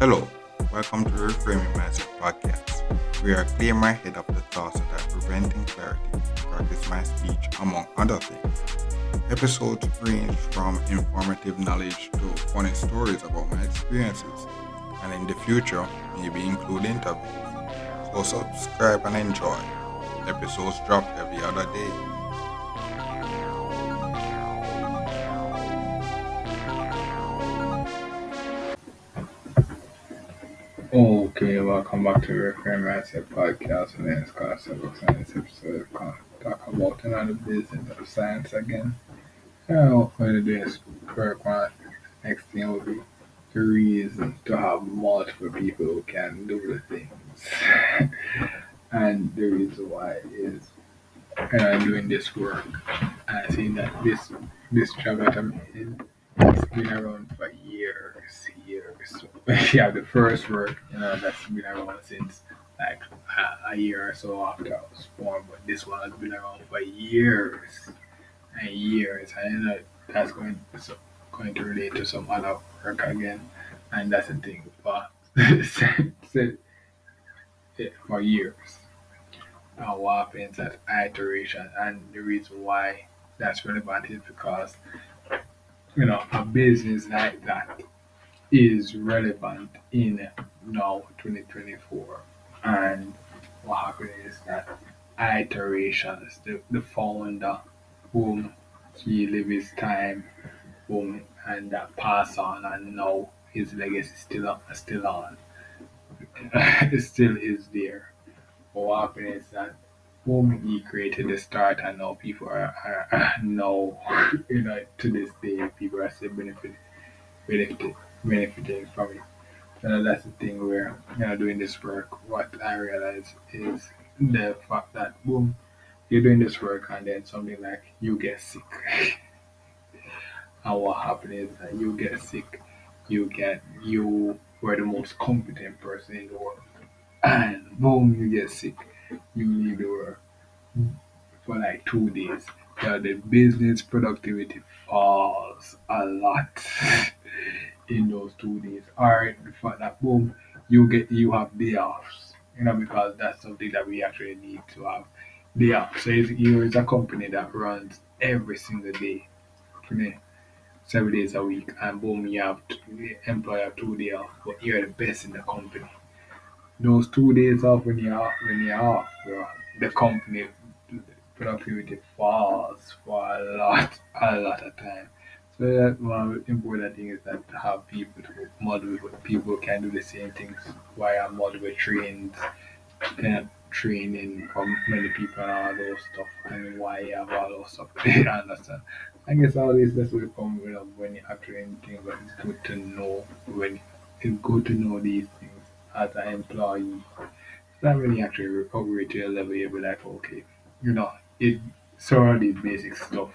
Hello, welcome to the Reframing Mindset Podcast. We are clear my head of the thoughts that are preventing clarity, practice my speech, among other things. Episodes range from informative knowledge to funny stories about my experiences, and in the future, maybe include interviews. So subscribe and enjoy. Episodes drop every other day. Okay, welcome back to the Recurring Mindset Podcast. My name is Carl Sebok, and this episode we're going to talk about another business of science again. What we're doing is work on next thing will be the reason to have multiple people who can do the things. And the reason why is I'm doing this work. I see that this job that I'm in, it's been around for years. So yeah, the first work, that's been around since like a year or so after I was born. But this one has been around for years and years, and that's going to relate to some other work again, and that's the thing. But for years. What happens at iteration, and the reason why that's relevant is because a business like that is relevant in now 2024. And what happened is that iterations, the founder whom he lived his time, whom and that pass on, and now his legacy still on, it still is there. But what happened is that whom he created the start, and now people are now to this day people are still benefit, benefiting from it. So that's the thing where doing this work. What I realize is the fact that boom, you're doing this work and then something like you get sick, and what happens is that you get sick, you were the most competent person in the world, and boom, you get sick, you leave the work for like 2 days. The business productivity falls a lot in those 2 days. Or the fact that boom, you have day offs, because that's something that we actually need to have day off. So if you is a company that runs every single day, 7 days a week, and boom, you have the employer have 2 days off, but you're the best in the company. Those 2 days off when you're off, bro, the company productivity falls for a lot of time. So that one of the important thing is that to have people to model with people who can do the same things while multiple trains training from many people and all those stuff, and why you have all those stuff. You understand? I guess all this just will come when you're actually in things, but it's good to know these things as an employee. That when you actually upgrade to a level, you'll be like, okay, it some of these basic stuff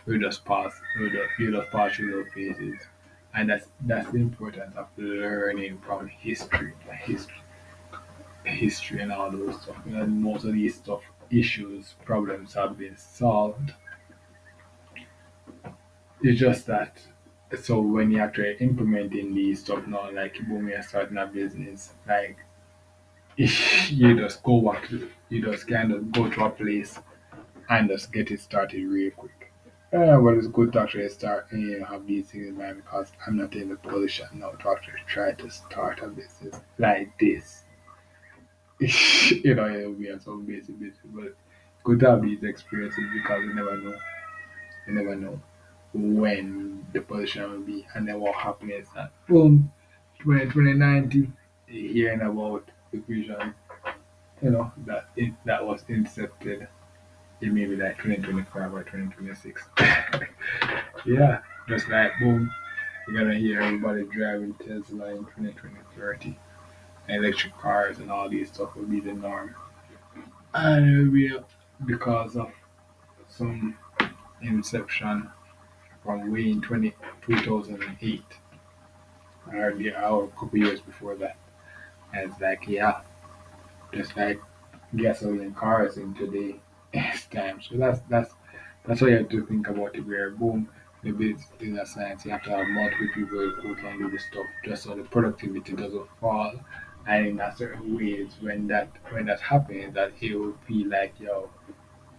you just pass through those phases. And that's the importance of learning from history and all those stuff. Most of these problems have been solved. It's just that so when you're actually implementing these stuff now, like when you're starting a business, like you just kind of go to a place and just get it started real quick. But it's good to actually start and have these things in mind because I'm not in the position now to actually try to start a business like this. It'll be a some basic business, but good to have these experiences because you never know when the position will be, and then what happens is that boom, 2090, hearing about the vision, that was incepted in maybe like 2025 or 2026. Yeah, just like boom, you're gonna hear everybody driving Tesla in 2030. Electric cars and all these stuff will be the norm. And it will be because of some inception from way in 2008 or a couple years before that. And it's like, yeah, just like gasoline cars in today. time. So that's what you have to think about it. Where boom, maybe it's data science, you have to have multiple people who can do the stuff, just so the productivity doesn't fall. And in a certain ways, when that happens, that it will feel like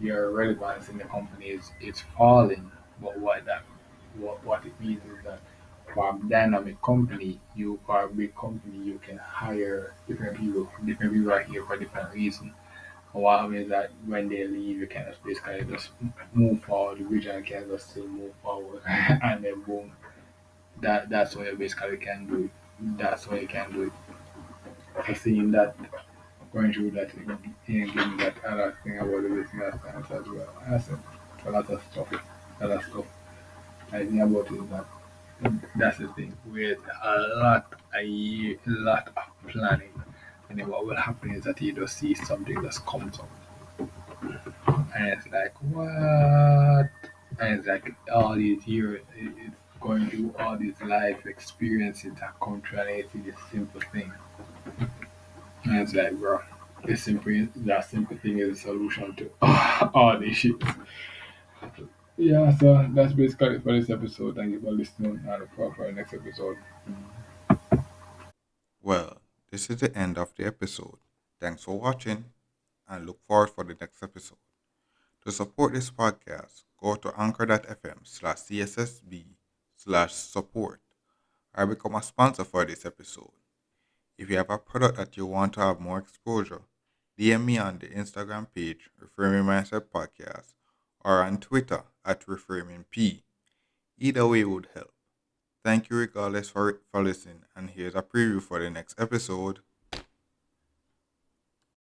your relevance in the company is falling. But what it means is that for a dynamic company, you for a big company, you can hire different people. Different people are here for different reasons. And what happens is that when they leave, you can just basically just move forward. The region can just still move forward, and then boom, that's what you basically can do. That's what you can do. I seen that going through that and that other thing about the business science as well. I said a lot of stuff. A lot of stuff. I think about it is that that's the thing. With a lot of planning. And then what will happen is that you just see something that comes up. And it's like, what? And it's like all these years, it's going through all these life experiences that come to an end to this simple thing. And it's like, bro, that simple thing is a solution to all these shit. Yeah, so that's basically it for this episode. Thank you for listening and for the next episode. Well, this is the end of the episode. Thanks for watching and look forward for the next episode. To support this podcast, go to anchor.fm/cssb/support or become a sponsor for this episode. If you have a product that you want to have more exposure, DM me on the Instagram page, Reframing Mindset Podcast, or on Twitter at ReframingP. Either way would help. Thank you regardless for listening, and here's a preview for the next episode.